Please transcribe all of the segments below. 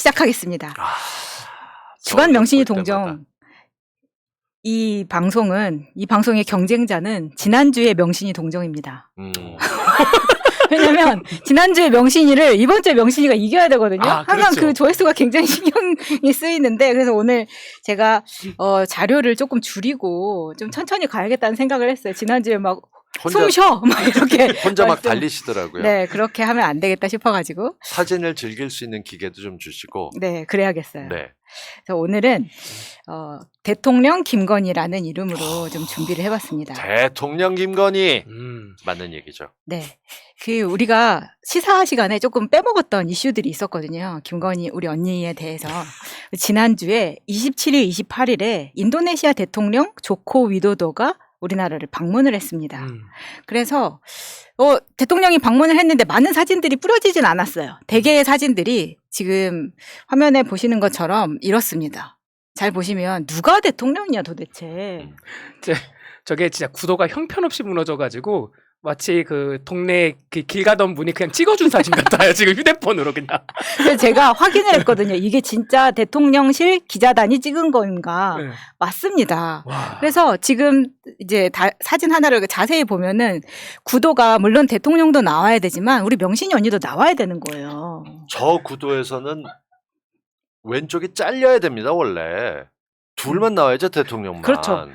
시작하겠습니다. 주간 서울을 명신이 볼 때마다. 동정. 이 방송의 경쟁자는 지난주의 명신이 동정입니다. 왜냐면 지난주에 명신이를 이번 주에 명신이가 이겨야 되거든요. 항상 그렇죠. 그 조회수가 굉장히 신경이 쓰이는데, 그래서 오늘 제가 자료를 조금 줄이고 좀 천천히 가야겠다는 생각을 했어요. 지난주에 막 숨 쉬어 막 이렇게 혼자 막 달리시더라고요. 네, 그렇게 하면 안 되겠다 싶어가지고 사진을 즐길 수 있는 기계도 좀 주시고. 네, 그래야겠어요. 네. 그래서 오늘은 대통령 김건희라는 이름으로 좀 준비를 해봤습니다. 대통령 김건희 맞는 얘기죠. 네, 그 우리가 시사 시간에 조금 빼먹었던 이슈들이 있었거든요. 김건희 우리 언니에 대해서 지난주에 27일, 28일에 인도네시아 대통령 조코 위도도가 우리나라를 방문을 했습니다. 그래서 대통령이 방문을 했는데 많은 사진들이 뿌려지진 않았어요. 대개의 사진들이 지금 화면에 보시는 것처럼 이렇습니다. 잘 보시면 누가 대통령이냐 도대체. 저게 진짜 구도가 형편없이 무너져가지고 마치 그 동네 길 가던 분이 그냥 찍어준 사진 같아요. 지금 휴대폰으로 그냥. 그래서 제가 확인을 했거든요. 이게 진짜 대통령실 기자단이 찍은 건가. 네. 맞습니다. 와. 그래서 지금 이제 사진 하나를 자세히 보면은 구도가 물론 대통령도 나와야 되지만 우리 명신이 언니도 나와야 되는 거예요. 저 구도에서는 왼쪽이 잘려야 됩니다. 원래 둘만 나와야죠. 대통령만. 그렇죠.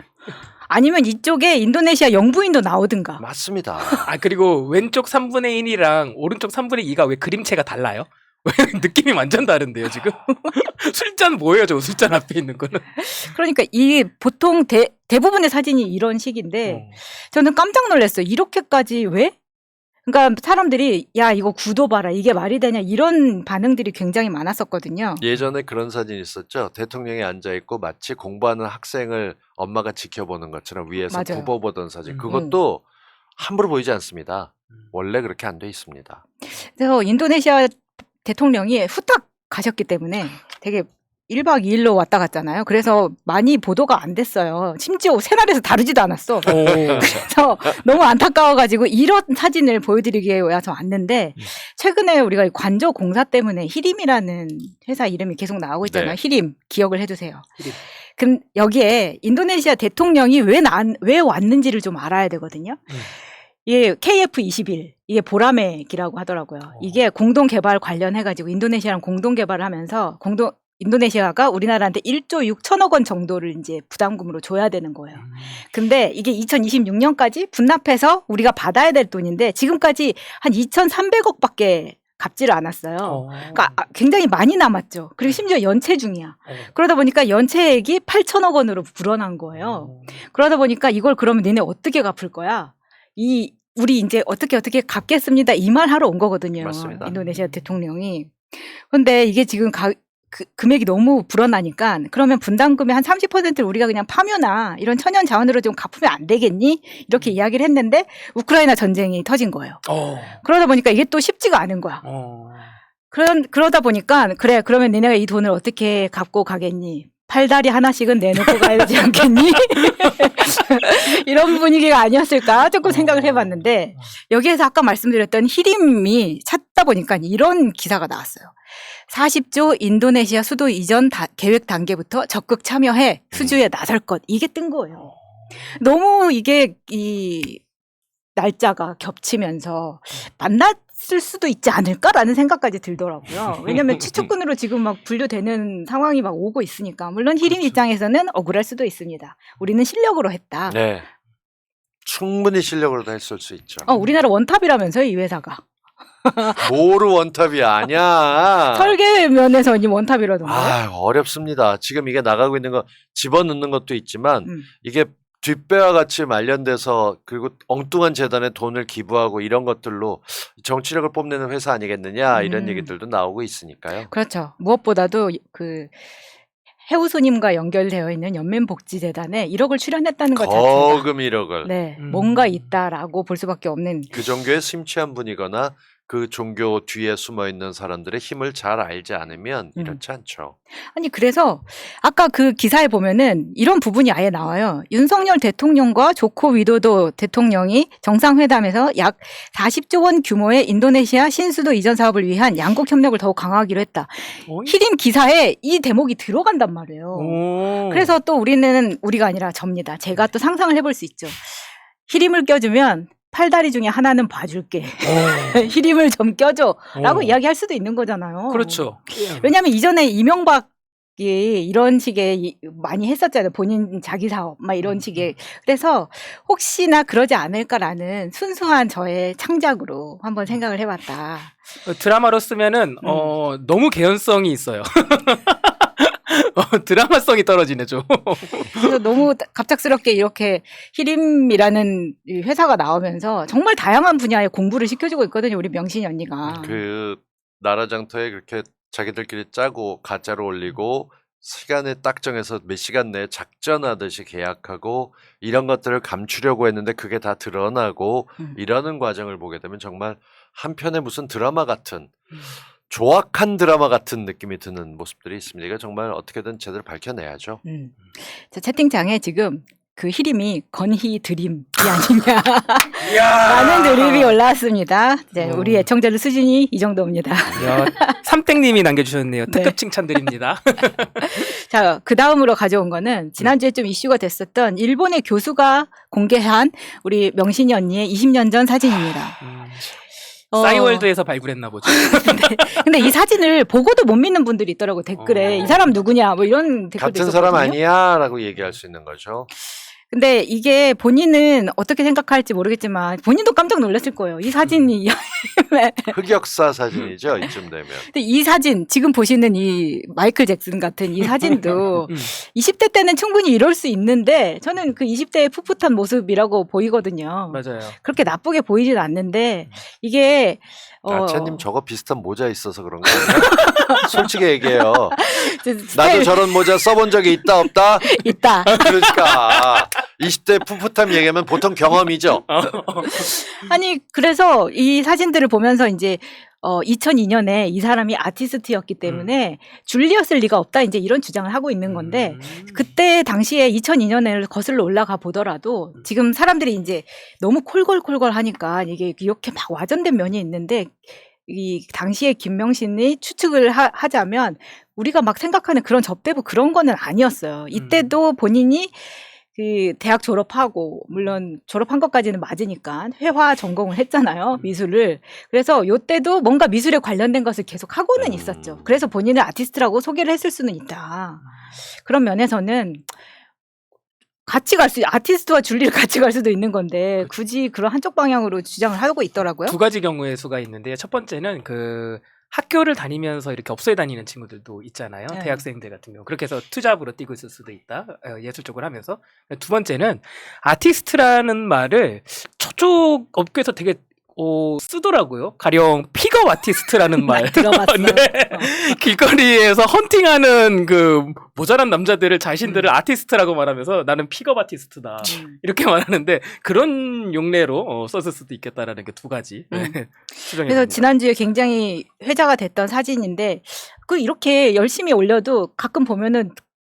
아니면 이쪽에 인도네시아 영부인도 나오든가. 맞습니다. 그리고 왼쪽 3분의 1이랑 오른쪽 3분의 2가 왜 그림체가 달라요? 왜 느낌이 완전 다른데요, 지금? 술잔 뭐예요, 저거 술잔 앞에 있는 거는? 그러니까 이 보통 대부분의 사진이 이런 식인데 저는 깜짝 놀랐어요. 이렇게까지 왜? 그러니까 사람들이 야 이거 구도 봐라 이게 말이 되냐 이런 반응들이 굉장히 많았었거든요. 예전에 그런 사진이 있었죠. 대통령이 앉아있고 마치 공부하는 학생을 엄마가 지켜보는 것처럼 위에서 맞아요. 굽어보던 사진. 그것도 함부로 보이지 않습니다. 원래 그렇게 안 돼 있습니다. 그래서 인도네시아 대통령이 후딱 가셨기 때문에 되게 1박 2일로 왔다 갔잖아요. 그래서 많이 보도가 안 됐어요. 심지어 새날에서 다루지도 않았어. 그래서 너무 안타까워가지고 이런 사진을 보여드리기 위해서 왔는데 최근에 우리가 이 관저 공사 때문에 히림이라는 회사 이름이 계속 나오고 있잖아요. 네. 히림 기억을 해두세요. 히림. 그럼 여기에 인도네시아 대통령이 왜 왔는지를 좀 알아야 되거든요. 이게 KF21 이게 보라매 기라고 하더라고요. 이게 공동 개발 관련해가지고 인도네시아랑 공동 개발을 하면서 인도네시아가 우리나라한테 1조 6천억 원 정도를 이제 부담금으로 줘야 되는 거예요. 근데 이게 2026년까지 분납해서 우리가 받아야 될 돈인데 지금까지 한 2,300억밖에 갚지를 않았어요. 그러니까 굉장히 많이 남았죠. 그리고 심지어 연체 중이야. 그러다 보니까 연체액이 8천억 원으로 불어난 거예요. 그러다 보니까 이걸 그러면 니네 어떻게 갚을 거야? 우리 이제 어떻게 갚겠습니다. 이 말 하러 온 거거든요. 맞습니다. 인도네시아 대통령이. 근데 이게 지금 금액이 너무 불어나니까 그러면 분담금의 한 30%를 우리가 그냥 파묘나 이런 천연 자원으로 좀 갚으면 안 되겠니? 이렇게 이야기를 했는데 우크라이나 전쟁이 터진 거예요. 그러다 보니까 이게 또 쉽지가 않은 거야. 그러다 보니까 그래 그러면 너네가 이 돈을 어떻게 갚고 가겠니? 팔다리 하나씩은 내놓고 가야 되지 않겠니? 이런 분위기가 아니었을까 조금 생각을 해봤는데 여기에서 아까 말씀드렸던 히림이 찾다 보니까 이런 기사가 나왔어요. 40조 인도네시아 수도 이전 계획 단계부터 적극 참여해 수주에 나설 것. 이게 뜬 거예요. 너무 이게 이 날짜가 겹치면서 만났을 수도 있지 않을까라는 생각까지 들더라고요. 왜냐하면 최측근으로 지금 막 분류되는 상황이 막 오고 있으니까. 물론 히림 입장에서는 억울할 수도 있습니다. 우리는 실력으로 했다. 네. 충분히 실력으로도 했을 수 있죠. 우리나라 원탑이라면서요, 이 회사가. 뭐로 원탑이 아니야. 설계 면에서 이 원탑이라던가요? 아, 어렵습니다. 지금 이게 나가고 있는 거 집어넣는 것도 있지만 이게 뒷배와 같이 마련돼서 그리고 엉뚱한 재단에 돈을 기부하고 이런 것들로 정치력을 뽐내는 회사 아니겠느냐 이런 얘기들도 나오고 있으니까요. 그렇죠. 무엇보다도 그 해우소님과 연결되어 있는 연민복지재단에 1억을 출연했다는 것 자체가 거금 1억을. 네, 뭔가 있다라고 볼 수밖에 없는. 그 종교에 심취한 분이거나 그 종교 뒤에 숨어 있는 사람들의 힘을 잘 알지 않으면 이렇지 않죠. 아니 그래서 아까 그 기사에 보면은 이런 부분이 아예 나와요. 윤석열 대통령과 조코 위도도 대통령이 정상회담에서 약 40조 원 규모의 인도네시아 신수도 이전 사업을 위한 양국 협력을 더욱 강화하기로 했다. 히림 기사에 이 대목이 들어간단 말이에요. 오. 그래서 또 우리가 아니라 접니다. 제가 또 상상을 해볼 수 있죠. 히림을 껴주면 팔다리 중에 하나는 봐줄게. 히림을 좀 껴줘라고 이야기할 수도 있는 거잖아요. 그렇죠. 왜냐하면 이전에 이명박이 이런 식의 많이 했었잖아요. 본인 자기 사업 막 이런 식의. 그래서 혹시나 그러지 않을까라는 순수한 저의 창작으로 한번 생각을 해봤다. 드라마로 쓰면은 너무 개연성이 있어요. 드라마성이 떨어지네 좀. 그래서 너무 갑작스럽게 이렇게 히림이라는 이 회사가 나오면서 정말 다양한 분야의 공부를 시켜주고 있거든요. 우리 명신이 언니가. 그 나라 장터에 그렇게 자기들끼리 짜고 가짜로 올리고 시간에 딱 정해서 몇 시간 내에 작전하듯이 계약하고 이런 것들을 감추려고 했는데 그게 다 드러나고 이러는 과정을 보게 되면 정말 한편의 무슨 드라마 같은 조악한 드라마 같은 느낌이 드는 모습들이 있습니다. 이거 정말 어떻게든 제대로 밝혀내야죠. 자, 채팅창에 지금 그 히림이 건희 드림이 아니냐 라는 드립이 올라왔습니다. 이제 우리 애청자들 수준이 이 정도입니다. 삼땡님이 남겨주셨네요. 네. 특급 칭찬드립니다. 자, 그 다음으로 가져온 거는 지난주에 좀 이슈가 됐었던 일본의 교수가 공개한 우리 명신이 언니의 20년 전 사진입니다. 싸이월드에서 발굴했나 보죠. 근데 이 사진을 보고도 못 믿는 분들이 있더라고 댓글에. 이 사람 누구냐 뭐 이런 댓글도 같은 사람 있었거든요. 아니야 라고 얘기할 수 있는 거죠. 근데 이게 본인은 어떻게 생각할지 모르겠지만 본인도 깜짝 놀랐을 거예요. 이 사진이 흑역사 사진이죠. 이쯤 되면. 근데 이 사진 지금 보시는 이 마이클 잭슨 같은 이 사진도 20대 때는 충분히 이럴 수 있는데 저는 그 20대의 풋풋한 모습이라고 보이거든요. 맞아요. 그렇게 나쁘게 보이진 않는데 이게 아차님 저거 비슷한 모자 있어서 그런 거예요? 솔직히 얘기해요. 나도 스타일 저런 모자 써본 적이 있다 없다? 있다. 그러니까 20대 풋풋함 얘기하면 보통 경험이죠. 아니 그래서 이 사진들을 보면서 이제 2002년에 이 사람이 아티스트였기 때문에 줄리었을 리가 없다 이제 이런 주장을 하고 있는 건데 그때 당시에 2002년을 거슬러 올라가 보더라도 지금 사람들이 이제 너무 콜골콜골 하니까 이게 이렇게 막 와전된 면이 있는데 이 당시에 김명신이 추측을 하자면 우리가 막 생각하는 그런 접대부 그런 거는 아니었어요. 이때도 본인이 그 대학 졸업하고 물론 졸업한 것까지는 맞으니까 회화 전공을 했잖아요. 미술을. 그래서 요때도 뭔가 미술에 관련된 것을 계속 하고는 있었죠. 그래서 본인을 아티스트라고 소개를 했을 수는 있다. 그런 면에서는 같이 아티스트와 줄리를 같이 갈 수도 있는 건데 굳이 그런 한쪽 방향으로 주장을 하고 있더라고요. 두 가지 경우의 수가 있는데요. 첫 번째는 그 학교를 다니면서 이렇게 업소에 다니는 친구들도 있잖아요. 네. 대학생들 같은 경우. 그렇게 해서 투잡으로 뛰고 있을 수도 있다. 예술 쪽을 하면서. 두 번째는 아티스트라는 말을 저쪽 업계에서 되게 쓰더라고요. 가령 픽업 아티스트라는 말. 들어봤어요. 네. 길거리에서 헌팅하는 그 모자란 남자들을 자신들을 아티스트라고 말하면서 나는 픽업 아티스트다. 이렇게 말하는데 그런 용례로 썼을 수도 있겠다라는 게 두 가지. 그래서 지난주에 굉장히 회자가 됐던 사진인데 그 이렇게 열심히 올려도 가끔 보면은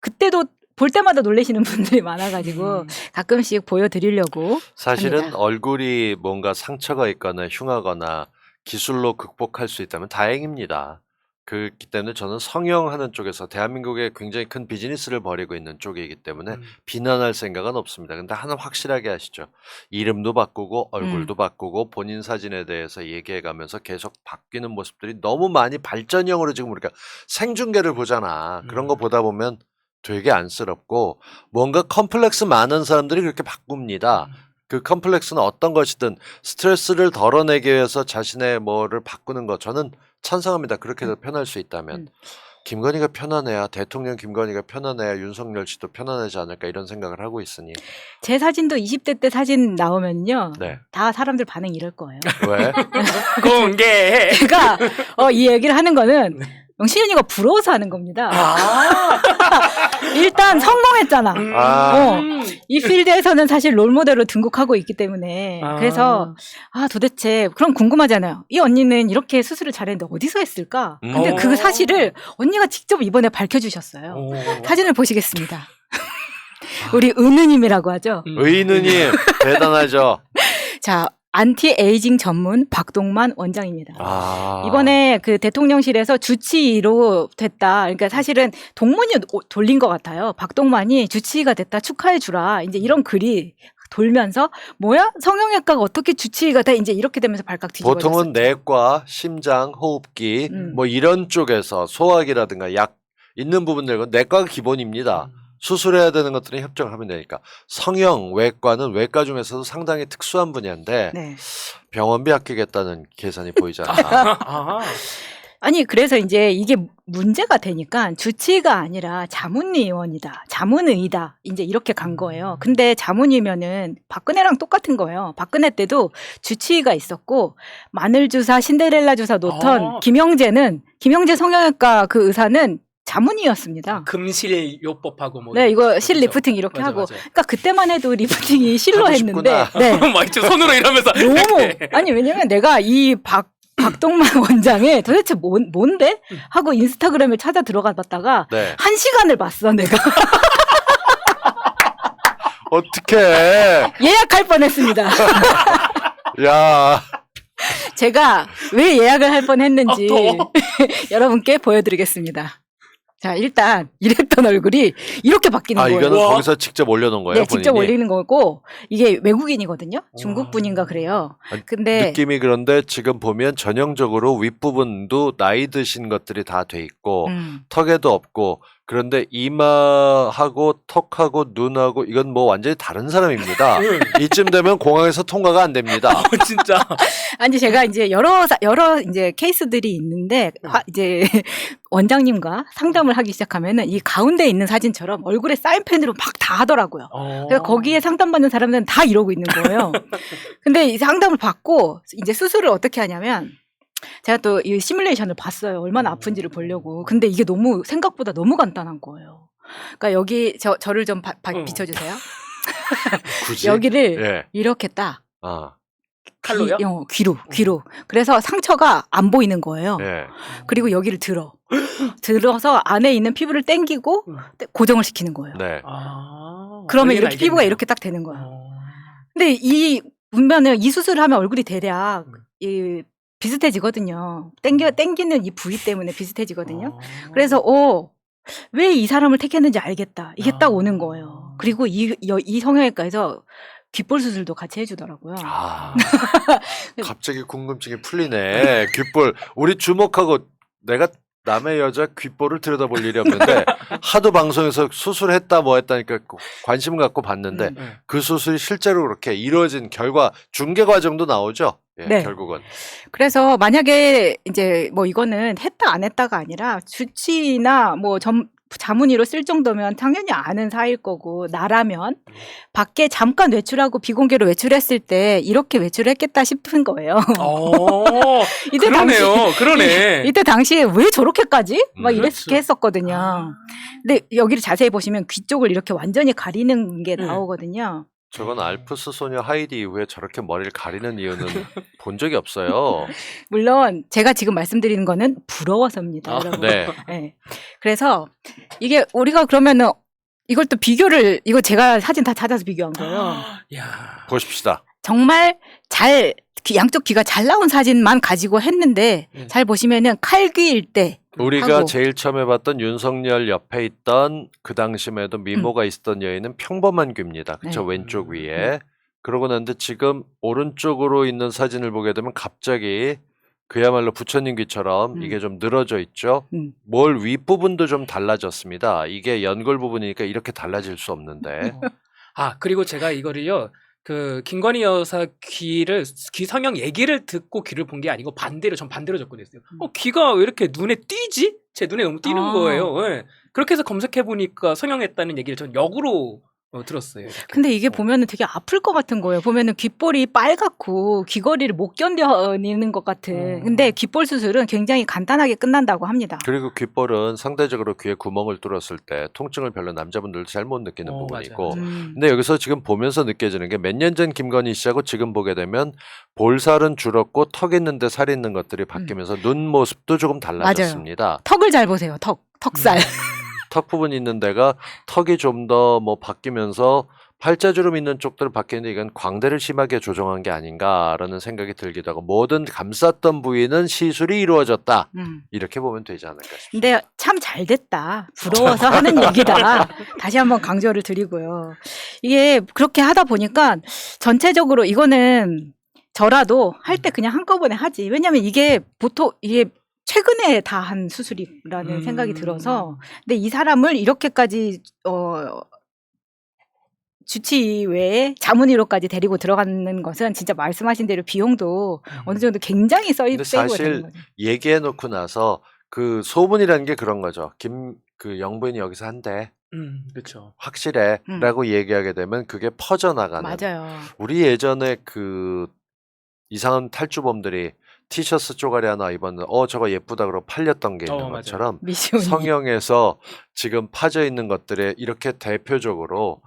그때도 볼 때마다 놀라시는 분들이 많아가지고 가끔씩 보여드리려고 사실은 합니다. 얼굴이 뭔가 상처가 있거나 흉하거나 기술로 극복할 수 있다면 다행입니다. 그렇기 때문에 저는 성형하는 쪽에서 대한민국에 굉장히 큰 비즈니스를 벌이고 있는 쪽이기 때문에 비난할 생각은 없습니다. 근데 하나 확실하게 하시죠. 이름도 바꾸고 얼굴도 바꾸고 본인 사진에 대해서 얘기해가면서 계속 바뀌는 모습들이 너무 많이 발전형으로 지금 우리가 생중계를 보잖아. 그런 거 보다 보면 되게 안쓰럽고 뭔가 컴플렉스 많은 사람들이 그렇게 바꿉니다. 그 컴플렉스는 어떤 것이든 스트레스를 덜어내기 위해서 자신의 뭐를 바꾸는 거 저는 찬성합니다. 그렇게도 편할 수 있다면. 김건희가 편안해야 대통령 김건희가 편안해야 윤석열 씨도 편안하지 않을까 이런 생각을 하고 있으니. 제 사진도 20대 때 사진 나오면요. 네. 다 사람들 반응 이럴 거예요. 왜? 공개해. 제가 이 얘기를 하는 거는 영신이가 부러워서 하는 겁니다. 아. 일단 성공했잖아. 아. 이 필드에서는 사실 롤모델로 등극하고 있기 때문에 그래서 도대체 그럼 궁금하잖아요. 이 언니는 이렇게 수술을 잘했는데 어디서 했을까? 근데 그 사실을 언니가 직접 이번에 밝혀주셨어요. 사진을 보시겠습니다. 우리 은우님이라고 하죠. 의느님 대단하죠. 자, 안티에이징 전문 박동만 원장입니다. 아. 이번에 그 대통령실에서 주치의로 됐다. 그러니까 사실은 동문이 돌린 것 같아요. 박동만이 주치의가 됐다. 축하해 주라. 이제 이런 글이 돌면서 뭐야? 성형외과가 어떻게 주치의가 돼? 이제 이렇게 되면서 발칵 뒤집어졌어요. 보통은 내과, 심장, 호흡기 뭐 이런 쪽에서 소화기라든가 약 있는 부분들 내과가 기본입니다. 수술해야 되는 것들은 협정을 하면 되니까. 성형 외과는 외과 중에서도 상당히 특수한 분야인데 네. 병원비 아끼겠다는 계산이 보이잖아. 아니 그래서 이제 이게 문제가 되니까 주치의가 아니라 자문의원이다. 자문의다. 이제 이렇게 간 거예요. 근데 자문이면은 박근혜랑 똑같은 거예요. 박근혜 때도 주치의가 있었고 마늘 주사, 신데렐라 주사 놓던 김영재 성형외과 그 의사는 자문이었습니다. 금실 요법하고 뭐. 네, 이거 실 그렇죠. 리프팅 이렇게 맞아, 하고. 맞아. 그러니까 그때만 해도 리프팅이 실로 하고 했는데. 싶구나. 네. 막 이렇게 손으로 이러면서. 너무 아니 왜냐면 내가 이 박동만 원장의 도대체 뭔데? 하고 인스타그램을 찾아 들어가 봤다가 네. 1시간을 봤어 내가. 어떡해. 예약할 뻔했습니다. 야. 제가 왜 예약을 할 뻔했는지 여러분께 보여드리겠습니다. 자, 일단 이랬던 얼굴이 이렇게 바뀌는 거예요. 이거는 거기서 직접 올려놓은 거예요? 네, 직접 본인이? 올리는 거고 이게 외국인이거든요. 중국 분인가 그래요. 근데 느낌이 그런데 지금 보면 전형적으로 윗부분도 나이 드신 것들이 다 돼 있고 턱에도 없고 그런데 이마하고 턱하고 눈하고 이건 뭐 완전히 다른 사람입니다. 이쯤 되면 공항에서 통과가 안 됩니다. 진짜. 아니 제가 이제 여러 이제 케이스들이 있는데 이제 원장님과 상담을 하기 시작하면은 이 가운데 있는 사진처럼 얼굴에 사인펜으로 막 다 하더라고요. 그래서 거기에 상담받는 사람들은 다 이러고 있는 거예요. 근데 이 상담을 받고 이제 수술을 어떻게 하냐면 제가 또 이 시뮬레이션을 봤어요. 얼마나 아픈지를 보려고. 근데 이게 너무 생각보다 너무 간단한 거예요. 그러니까 여기 저를 좀 비춰주세요. 굳이? 여기를 예. 이렇게 딱 칼로요? 귀로. 그래서 상처가 안 보이는 거예요. 예. 그리고 여기를 들어서 안에 있는 피부를 당기고 고정을 시키는 거예요. 네. 그러면 이렇게 피부가 이렇게 딱 되는 거예요. 근데 이 보면은 이 수술을 하면 얼굴이 대략 비슷해지거든요. 당기는 이 부위 때문에 비슷해지거든요. 그래서 왜 이 사람을 택했는지 알겠다. 이게 딱 오는 거예요. 그리고 이 성형외과에서 귓볼 수술도 같이 해주더라고요. 갑자기 궁금증이 풀리네. 귓볼. 우리 주목하고 내가 남의 여자 귓볼을 들여다볼 일이 없는데 하도 방송에서 수술했다 뭐 했다니까 관심 갖고 봤는데 그 수술이 실제로 그렇게 이루어진 결과 중계 과정도 나오죠. 예, 네. 결국은. 그래서 만약에 이제 뭐 이거는 했다 안 했다가 아니라 주치의나 뭐 자문의로 쓸 정도면 당연히 아는 사이일 거고 나라면 밖에 잠깐 외출하고 비공개로 외출했을 때 이렇게 외출했겠다 싶은 거예요. 이때 그러네. 이때 당시에 왜 저렇게까지 막 이렇게 그렇죠. 했었거든요. 근데 여기를 자세히 보시면 귀 쪽을 이렇게 완전히 가리는 게 나오거든요. 저건 알프스 소녀 하이디 이후에 저렇게 머리를 가리는 이유는 본 적이 없어요. 물론 제가 지금 말씀드리는 거는 부러워서입니다. 여러분. 네. 네. 그래서 이게 우리가 그러면은 이걸 또 비교를 이거 제가 사진 다 찾아서 비교한 거예요. 야. 보십시다. 정말 양쪽 귀가 잘 나온 사진만 가지고 했는데 잘 보시면은 칼귀일 때 우리가 하고. 제일 처음에 봤던 윤석열 옆에 있던 그 당시에도 미모가 있었던 여인은 평범한 귀입니다. 그렇죠? 네. 왼쪽 위에. 그러고 났는데 지금 오른쪽으로 있는 사진을 보게 되면 갑자기 그야말로 부처님 귀처럼 이게 좀 늘어져 있죠. 뭘 윗부분도 좀 달라졌습니다. 이게 연골 부분이니까 이렇게 달라질 수 없는데. 그리고 제가 이거를요. 그 김건희 여사 귀 성형 얘기를 듣고 귀를 본 게 아니고 전 반대로 접근했어요. 귀가 왜 이렇게 눈에 띄지? 제 눈에 너무 띄는 거예요. 네. 그렇게 해서 검색해 보니까 성형했다는 얘기를 전 역으로 들었어요. 이렇게. 근데 이게 보면은 되게 아플 것 같은 거예요. 보면은 귓볼이 빨갛고 귀걸이를 못 견뎌내는 것 같은. 근데 귓볼 수술은 굉장히 간단하게 끝난다고 합니다. 그리고 귓볼은 상대적으로 귀에 구멍을 뚫었을 때 통증을 별로 남자분들도 잘 못 느끼는 부분이고 맞아요. 근데 여기서 지금 보면서 느껴지는 게 몇 년 전 김건희 씨하고 지금 보게 되면 볼살은 줄었고 턱 있는데 살 있는 것들이 바뀌면서 눈 모습도 조금 달라졌습니다. 턱을 잘 보세요. 턱살. 턱 부분 있는 데가 턱이 좀 더 뭐 바뀌면서 팔자주름 있는 쪽들 바뀌는데 이건 광대를 심하게 조정한 게 아닌가라는 생각이 들기도 하고 모든 감쌌던 부위는 시술이 이루어졌다. 이렇게 보면 되지 않을까 싶습니다. 근데 참 잘 됐다. 부러워서 하는 얘기다. 다시 한번 강조를 드리고요. 이게 그렇게 하다 보니까 전체적으로 이거는 저라도 할 때 그냥 한꺼번에 하지. 왜냐면 이게 보통 이게 최근에 다 한 수술이라는 생각이 들어서 근데 이 사람을 이렇게까지 주치 외에 자문의로까지 데리고 들어가는 것은 진짜 말씀하신 대로 비용도 어느 정도 굉장히 근데 세고 사실 되는 거죠. 얘기해 놓고 나서 그 소문이라는 게 그런 거죠. 그 영부인이 여기서 한대. 그렇죠. 확실해라고 얘기하게 되면 그게 퍼져나가는. 맞아요. 우리 예전에 그 이상한 탈주범들이 티셔츠 쪼가리 하나 입었는데 저거 예쁘다 그러고 팔렸던 게 있는 맞아요. 것처럼 미시온이. 성형에서 지금 파져 있는 것들에 이렇게 대표적으로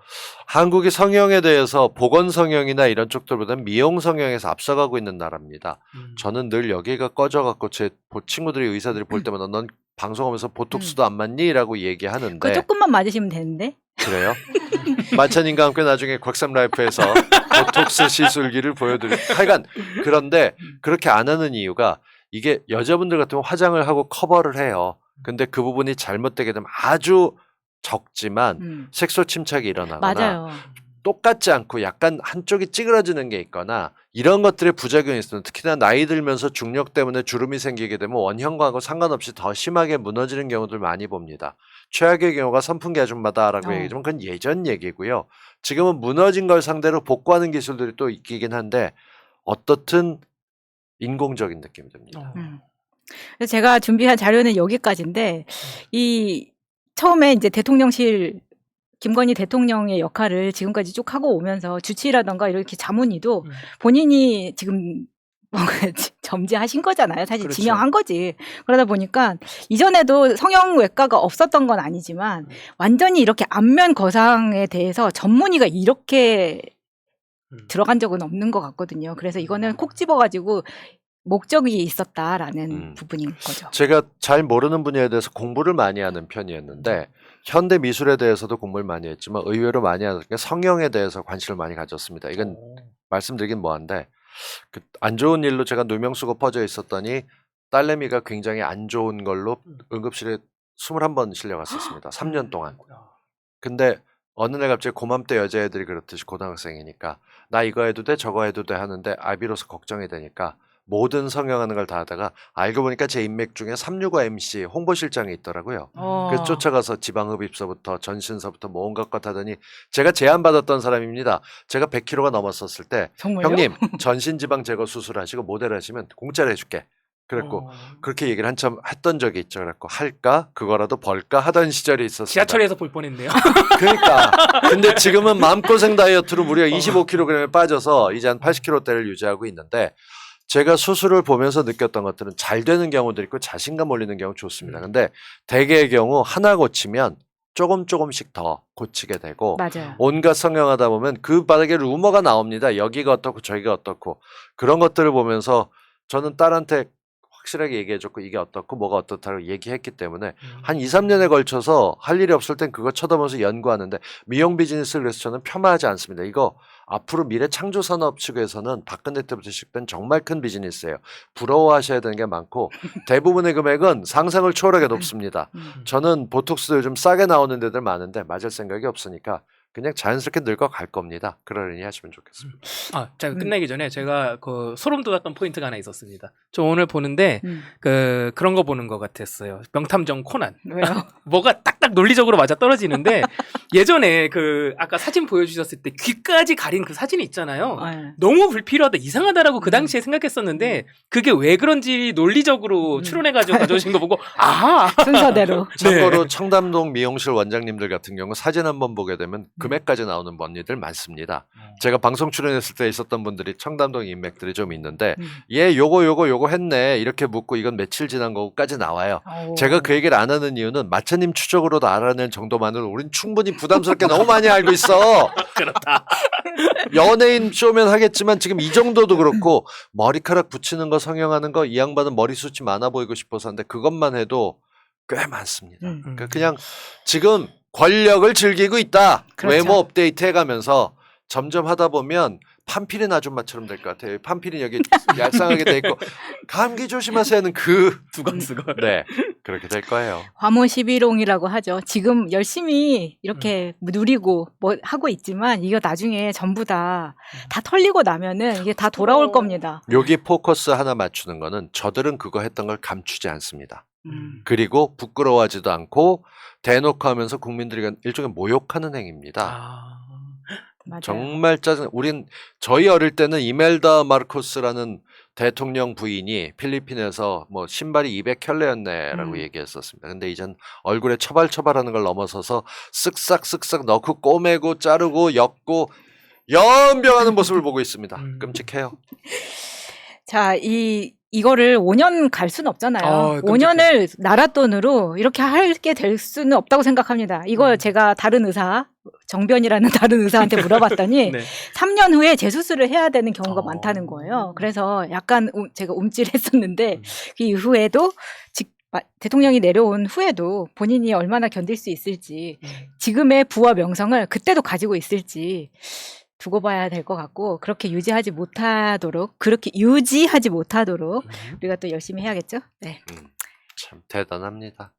한국이 성형에 대해서 보건 성형이나 이런 쪽들보다는 미용 성형에서 앞서가고 있는 나라입니다. 저는 늘 여기가 꺼져갖고 제 친구들이 의사들이 볼 때마다 넌 방송하면서 보톡스도 안 맞니? 라고 얘기하는데 그 조금만 맞으시면 되는데. 그래요? 만찬님과 함께 나중에 곽삼 라이프에서 보톡스 시술기를 보여드릴게요. 하여간 그런데 그렇게 안 하는 이유가 이게 여자분들 같으면 화장을 하고 커버를 해요. 근데 그 부분이 잘못되게 되면 아주 적지만 색소 침착이 일어나거나 맞아요. 똑같지 않고 약간 한쪽이 찌그러지는 게 있거나 이런 것들의 부작용이 있어요. 특히나 나이 들면서 중력 때문에 주름이 생기게 되면 원형과하고 상관없이 더 심하게 무너지는 경우들 많이 봅니다. 최악의 경우가 선풍기 아줌마다라고 얘기하지만 그건 예전 얘기고요. 지금은 무너진 걸 상대로 복구하는 기술들이 또 있긴 한데 어떻든 인공적인 느낌이 듭니다. 그래서 제가 준비한 자료는 여기까지인데 이 처음에 이제 대통령실 김건희 대통령의 역할을 지금까지 쭉 하고 오면서 주치라던가 이렇게 자문의도 본인이 지금 뭔가 점지하신 거잖아요. 사실 그렇죠. 지명한 거지. 그러다 보니까 이전에도 성형외과가 없었던 건 아니지만 완전히 이렇게 안면 거상에 대해서 전문의가 이렇게 들어간 적은 없는 것 같거든요. 그래서 이거는 콕 집어가지고 목적이 있었다라는 부분인 거죠. 제가 잘 모르는 분야에 대해서 공부를 많이 하는 편이었는데 현대 미술에 대해서도 공부를 많이 했지만 의외로 많이 하는 게 성형에 대해서 관심을 많이 가졌습니다. 이건 말씀드리긴 뭐한데 안 좋은 일로 제가 누명쓰고 퍼져 있었더니 딸내미가 굉장히 안 좋은 걸로 응급실에 21번 실려갔었습니다. 3년 동안. 근데 어느 날 갑자기 고맘때 여자애들이 그렇듯이 고등학생이니까 나 이거 해도 돼 저거 해도 돼 하는데 아비로서 걱정이 되니까 모든 성형하는 걸 다 하다가 알고 보니까 제 인맥 중에 365MC 홍보실장이 있더라고요. 그래서 쫓아가서 지방흡입서부터 전신서부터 뭐 온갖 것 하더니 제가 제안받았던 사람입니다. 제가 100kg가 넘었었을 때 정말요? 형님 전신지방 제거 수술하시고 모델 하시면 공짜로 해줄게. 그랬고 그렇게 얘기를 한참 했던 적이 있죠. 그래갖고 할까 그거라도 벌까 하던 시절이 있었어요. 지하철에서 볼 뻔했네요. 그러니까 근데 지금은 마음고생 다이어트로 무려 25kg에 빠져서 이제 한 80kg대를 유지하고 있는데 제가 수술을 보면서 느꼈던 것들은 잘 되는 경우도 있고 자신감 올리는 경우 좋습니다. 근데 대개의 경우 하나 고치면 조금씩 더 고치게 되고 맞아요. 온갖 성형하다 보면 그 바닥에 루머가 나옵니다. 여기가 어떻고 저기가 어떻고 그런 것들을 보면서 저는 딸한테 확실하게 얘기해줬고 이게 어떻고 뭐가 어떻다고 얘기했기 때문에 한 2, 3년에 걸쳐서 할 일이 없을 땐 그거 쳐다보면서 연구하는데 미용 비즈니스를 위해서 저는 폄하하지 않습니다. 이거 앞으로 미래 창조 산업 측에서는 박근혜 때부터 시작된 정말 큰 비즈니스예요. 부러워하셔야 되는 게 많고 대부분의 금액은 상상을 초월하게 높습니다. 저는 보톡스도 요즘 싸게 나오는 데들 많은데 맞을 생각이 없으니까 그냥 자연스럽게 늙어갈 겁니다. 그러려니 하시면 좋겠습니다. 제가 끝내기 전에 제가 그 소름 돋았던 포인트가 하나 있었습니다. 저 오늘 보는데 그런 거 보는 것 같았어요. 명탐정 코난. 왜요? 뭐가 딱딱 논리적으로 맞아 떨어지는데 예전에 그 아까 사진 보여주셨을 때 귀까지 가린 그 사진이 있잖아요. 네. 너무 불필요하다, 이상하다라고 그 당시에 생각했었는데 그게 왜 그런지 논리적으로 추론해가지고 가져오신 거 보고 순서대로. 참고로 청담동 미용실 원장님들 같은 경우 사진 한번 보게 되면 금액까지 나오는 언니들 많습니다. 제가 방송 출연했을 때 있었던 분들이 청담동 인맥들이 좀 있는데 얘 요거 했네 이렇게 묻고 이건 며칠 지난 거까지 나와요. 제가 그 얘기를 안 하는 이유는 마차님 추적으로도 알아낼 정도만으로 우린 충분히 부담스럽게 너무 많이 알고 있어. 그렇다. 연예인 쇼면 하겠지만 지금 이 정도도 그렇고 머리카락 붙이는 거 성형하는 거 이 양반은 머리숱이 많아 보이고 싶어서 하는데 그것만 해도 꽤 많습니다. 그러니까 그냥 지금 권력을 즐기고 있다. 그렇죠. 외모 업데이트 해가면서 점점 하다 보면 판피린 아줌마처럼 될 것 같아요. 판피린 여기 얄쌍하게 돼 있고 감기 조심하세요는 그 두건수건. 네 그렇게 될 거예요. 화모 11홍이라고 하죠. 지금 열심히 이렇게 누리고 뭐 하고 있지만 이거 나중에 전부 다 털리고 나면은 이게 다 돌아올 겁니다. 여기 포커스 하나 맞추는 거는 저들은 그거 했던 걸 감추지 않습니다. 그리고 부끄러워하지도 않고 대놓고 하면서 국민들이 일종의 모욕하는 행위입니다. 맞아요. 정말 짜증. 저희 어릴 때는 이멜다 마르코스라는 대통령 부인이 필리핀에서 뭐 신발이 200켤레였네라고 얘기했었습니다. 근데 이젠 얼굴에 처발처발하는 걸 넘어서서 쓱싹쓱싹 넣고 꼬매고 자르고 엮고 연병하는 모습을 보고 있습니다. 끔찍해요. 자, 이거를 5년 갈 수는 없잖아요. 5년을 나라 돈으로 이렇게 하게 될 수는 없다고 생각합니다. 이거 제가 다른 의사, 정변이라는 다른 의사한테 물어봤더니 네. 3년 후에 재수술을 해야 되는 경우가 많다는 거예요. 그래서 약간 제가 움찔했었는데 그 이후에도 대통령이 내려온 후에도 본인이 얼마나 견딜 수 있을지 지금의 부와 명성을 그때도 가지고 있을지 두고 봐야 될 것 같고 그렇게 유지하지 못하도록 우리가 또 열심히 해야겠죠. 네. 참 대단합니다.